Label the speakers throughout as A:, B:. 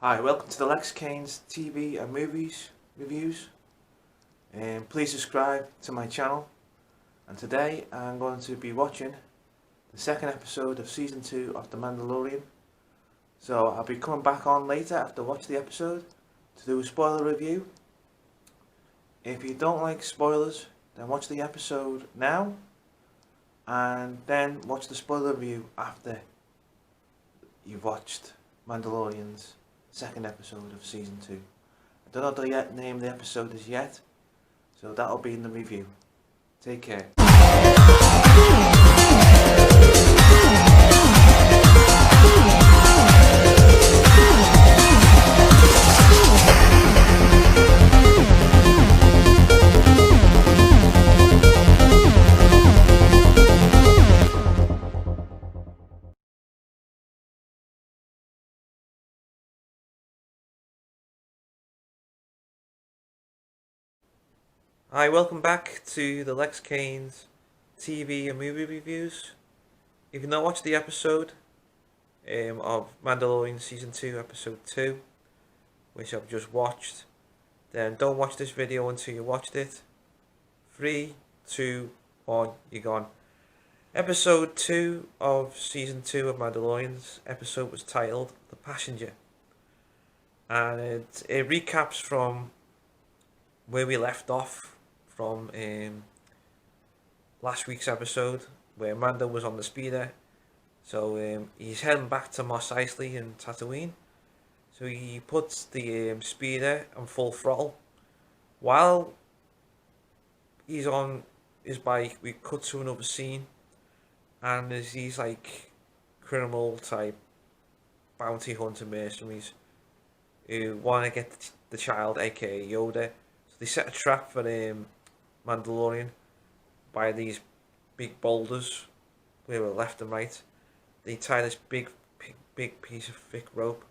A: Hi, welcome to the Lex Kane's TV and movies reviews. Please subscribe to my channel. And today I'm going to be watching the second episode of season 2 of The Mandalorian. So I'll be coming back on later after watch the episode to do a spoiler review. If you don't like spoilers, then watch the episode now and then watch the spoiler review after you've watched Mandalorian's second episode of season 2. I don't know the name of the episode is yet, so that'll be in the review. Take care. Hi, welcome back to the Lex Kane's TV and movie reviews. If you've not watched the episode of Mandalorian Season 2, Episode 2, which I've just watched, then don't watch this video until you watched it. 3, 2, 1, you're gone. Episode 2 of Season 2 of Mandalorian's episode was titled The Passenger. And it recaps from where we left off from last week's episode, where Mando was on the speeder. So he's heading back to Mos Eisley in Tatooine. So he puts the speeder on full throttle. While he's on his bike, we cut to another scene, and there's these like criminal type bounty hunter mercenaries who want to get the child, aka Yoda. So they set a trap for Mandalorian by these big boulders where we're left and right. They tie this big piece of thick rope.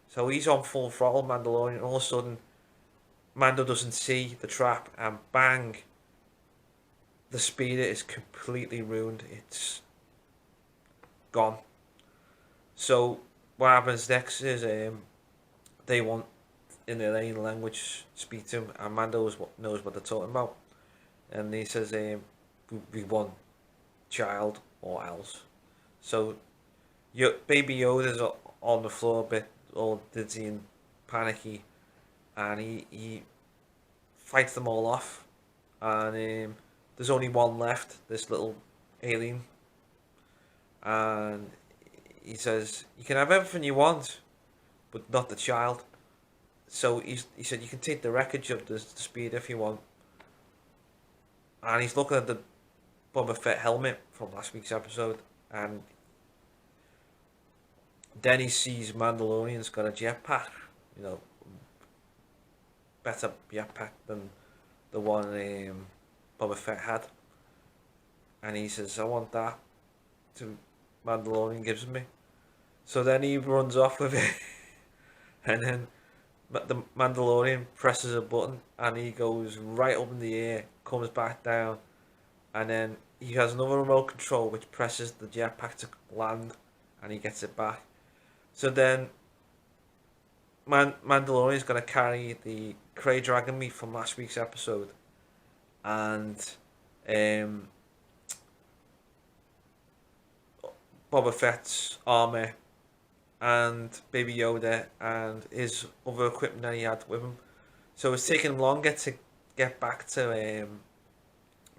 A: So he's on full throttle, Mandalorian, and all of a sudden Mando doesn't see the trap, and bang, the speeder is completely ruined. It's gone. So what happens next is they want, in their alien language, speak to him, and Mando knows what they're talking about. And he says, we want child or else. So baby Yoda's on the floor a bit all dizzy and panicky, and he fights them all off, and there's only one left, this little alien, and he says, you can have everything you want, but not the child. So he said, you can take the wreckage of the speed if you want. And he's looking at the Boba Fett helmet from last week's episode, and then he sees Mandalorian's got a jetpack, better jetpack than the one Boba Fett had. And he says, I want that. To Mandalorian gives me. So then he runs off with it, and then the Mandalorian presses a button, and he goes right up in the air, comes back down, and then he has another remote control which presses the jetpack to land, and he gets it back. So then Mandalorian's going to carry the Krayt Dragon meat from last week's episode, and Boba Fett's armor, and Baby Yoda, and his other equipment that he had with him. So it's taking him longer to get back to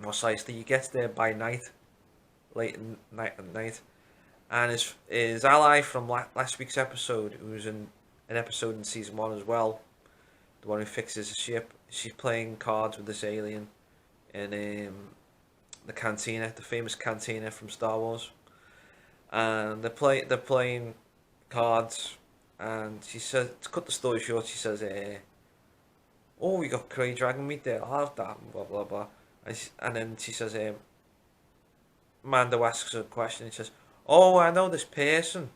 A: Mos Eisley. He gets there by night, late at night, and his ally from last week's episode, who's in an episode in season 1 as well, the one who fixes the ship, she's playing cards with this alien in the cantina, the famous cantina from Star Wars, and they're playing cards, and she says, to cut the story short, she says, oh, we got Krayt Dragon meat there, I'll have that, blah blah blah. And then she says, Mando asks her a question, and she says, oh, I know this person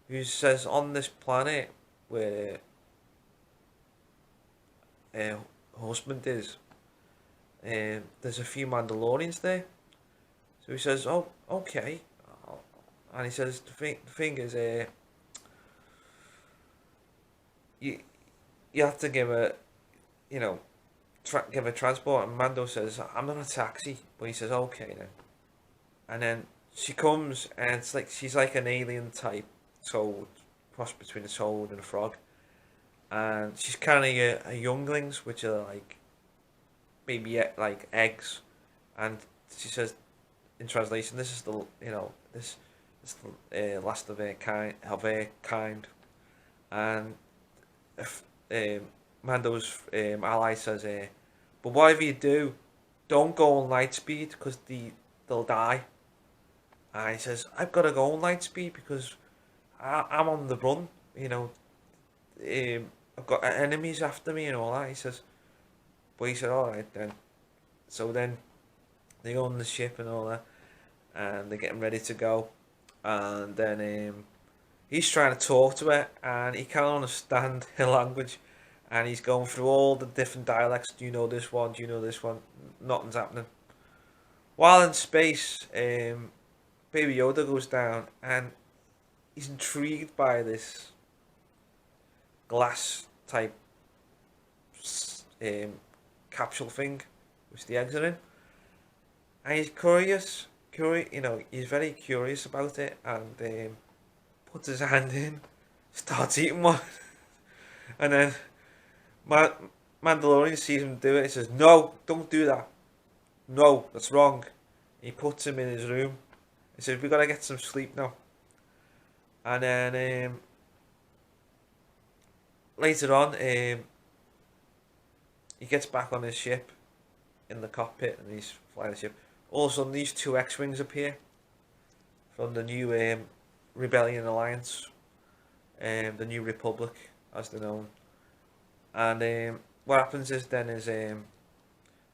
A: who says on this planet where her husband is, there's a few Mandalorians there. So he says, oh, okay. And he says, the thing is, you you have to give a, you know, give a transport. And Mando says, I'm not a taxi, but he says, okay then. And then she comes, and it's like she's like an alien type toad, cross between a toad and a frog, and she's carrying a younglings, which are like baby like eggs, and she says in translation, this is the, this is the last of her kind, and if Mando's ally says, but whatever you do, don't go on light speed because they'll die. And he says, I've got to go on light speed because I'm on the run. I've got enemies after me and all that. He says, but he said, all right then. So then they go on the ship and all that, and they're getting ready to go. And then he's trying to talk to her, and he can't understand her language. And he's going through all the different dialects. Do you know this one? Do you know this one? Nothing's happening. While in space, Baby Yoda goes down, and he's intrigued by this glass type um, capsule thing, which the eggs are in, and he's he's very curious about it, and puts his hand in, starts eating one, and then Mandalorian sees him do it. He says, "No, don't do that. No, that's wrong." He puts him in his room. He says, "We gotta get some sleep now." And then later on, he gets back on his ship in the cockpit, and he's flying the ship. All of a sudden, these two X-Wings appear from the new Rebellion Alliance, the New Republic, as they're known. And what happens is they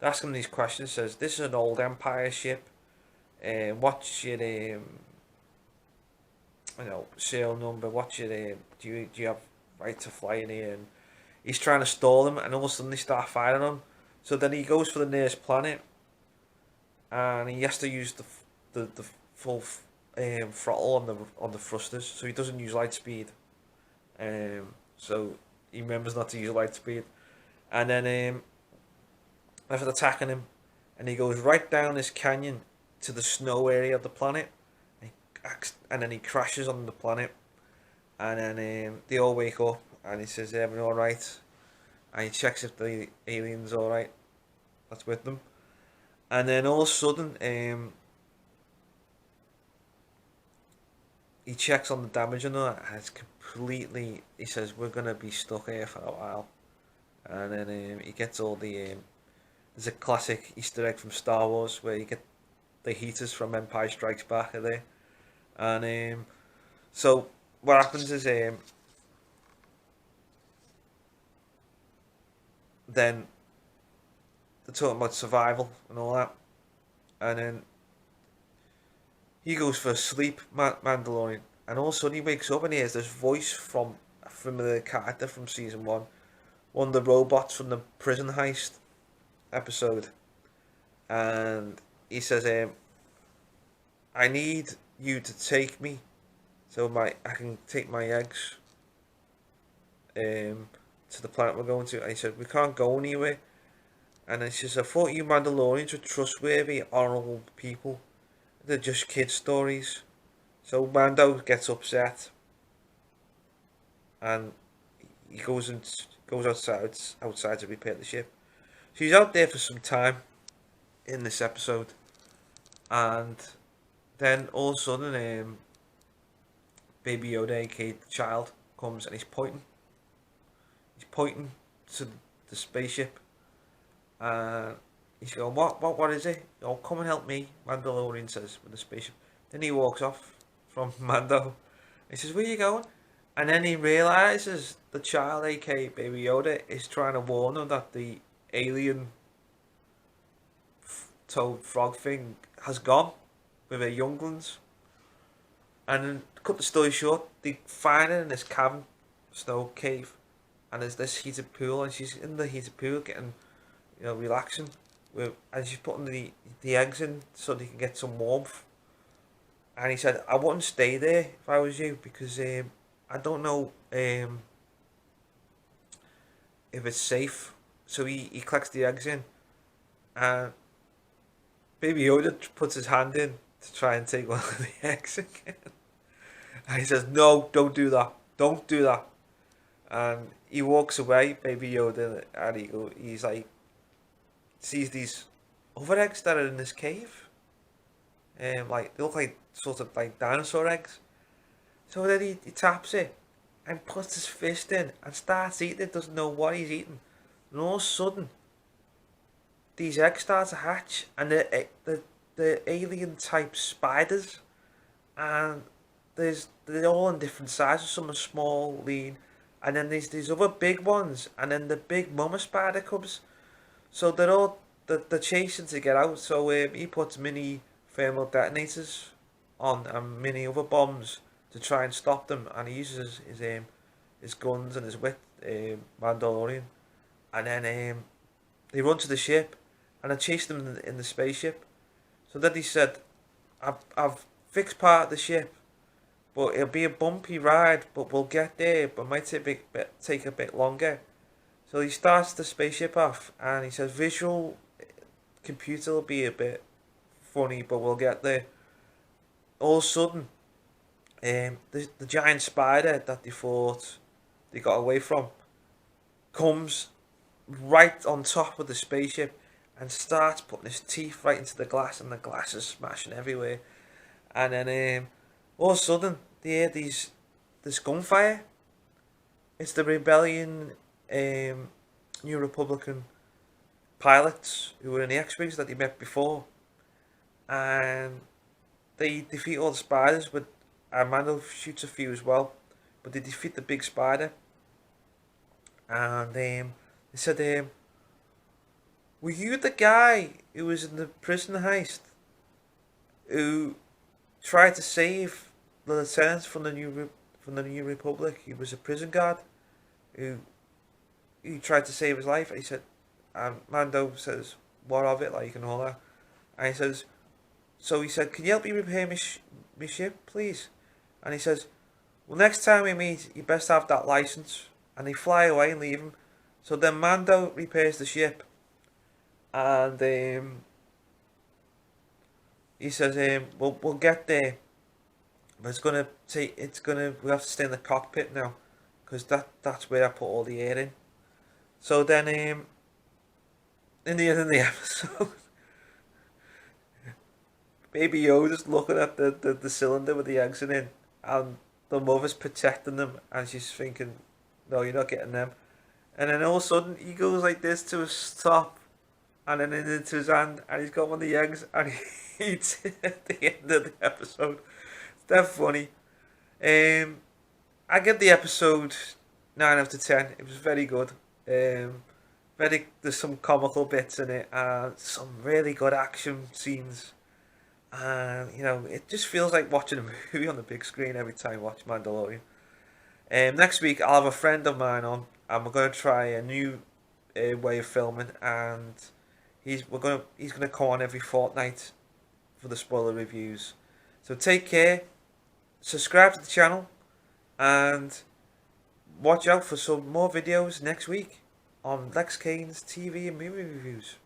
A: ask him these questions. Says, "This is an old Empire ship. What's your serial number? What's your do you have right to fly in here?" And he's trying to stall them, and all of a sudden they start firing on him. So then he goes for the nearest planet, and he has to use the full throttle on the thrusters, so he doesn't use light speed. So he remembers not to use light speed, and then after attacking him, and he goes right down this canyon to the snow area of the planet, and then he crashes on the planet, and then they all wake up, and he says, "Everyone all right?" And he checks if the alien's all right. That's with them, and then all of a sudden, he checks on the damage and that, and it's completely. He says, "We're gonna be stuck here for a while," and then he gets all the. There's a classic Easter egg from Star Wars where you get the heaters from Empire Strikes Back are there, and so what happens is then they're talking about survival and all that, and then he goes for a sleep, Mandalorian, and all of a sudden he wakes up and he hears this voice from a familiar character from season one of the robots from the prison heist episode, and he says, "I need you to take me, so I can take my eggs to the planet we're going to." And he said, "We can't go anywhere." And then she says, "I thought you Mandalorians were trustworthy, honourable people. They're just kid stories." So Mando gets upset, and he goes outside to repair the ship. So he's out there for some time in this episode, and then all of a sudden, Baby Yoda, aka the child, comes, and he's pointing. He's pointing to the spaceship, and he's going, "What is it? Oh, come and help me," Mandalorian says, with the spaceship. Then he walks off from Mando. He says, "Where are you going?" And then he realizes the child, aka Baby Yoda, is trying to warn him that the alien toad frog thing has gone with her younglings. And then, cut the story short, they find her in this cavern, snow cave, and there's this heated pool, and she's in the heated pool getting, relaxing, and she's putting the eggs in so they can get some warmth. And he said, "I wouldn't stay there if I was you, because I don't know if it's safe. So he collects the eggs in, and Baby Yoda puts his hand in to try and take one of the eggs again. And he says, "No, don't do that. Don't do that." And he walks away, Baby Yoda, and he's like, sees these other eggs that are in this cave. Like, they look like sort of like dinosaur eggs. So then he taps it and puts his fist in and starts eating it, doesn't know what he's eating. And all of a sudden, these eggs start to hatch, and the alien type spiders, and they're all in different sizes. Some are small, lean, and then there's these other big ones, and then the big mama spider comes. So they're chasing to get out. So he puts mini thermal detonators on and many other bombs to try and stop them, and he uses his guns and his wit, Mandalorian, and then they run to the ship, and I chase them in the spaceship. So then he said, I've fixed part of the ship, but it'll be a bumpy ride, but we'll get there, but it might take a bit longer. So he starts the spaceship off, and he says, visual computer will be a bit funny, but we'll get there. All of a sudden, the giant spider that they thought they got away from comes right on top of the spaceship and starts putting his teeth right into the glass, and the glass is smashing everywhere. And then all of a sudden they hear this gunfire. It's the rebellion, New Republican pilots who were in the X-Wings that they met before, and they defeat all the spiders, but Mando shoots a few as well, but they defeat the big spider. And they said, were you the guy who was in the prison heist who tried to save the lieutenant from the New Republic? He was a prison guard who tried to save his life. And he said, and Mando says, what of it, like, and all that. And he says, so he said, can you help me repair my ship, please? And he says, well, next time we meet, you best have that license. And they fly away and leave him. So then Mando repairs the ship, and he says, we'll get there, but we have to stay in the cockpit now, because that's where I put all the air in. So then in the end of the episode, Baby Yoda's looking at the cylinder with the eggs in it, and the mother's protecting them, and she's thinking, no, you're not getting them. And then all of a sudden he goes like this to a stop, and then into his hand, and he's got one of the eggs, and he eats it at the end of the episode. It's that funny. I give the episode 9 out of 10. It was very good. There's some comical bits in it, and some really good action scenes. And it just feels like watching a movie on the big screen every time I watch Mandalorian. Next week I'll have a friend of mine on, and we're going to try a new way of filming, and he's going to come on every fortnight for the spoiler reviews. So take care, subscribe to the channel, and watch out for some more videos next week on Lex Kane's TV and movie reviews.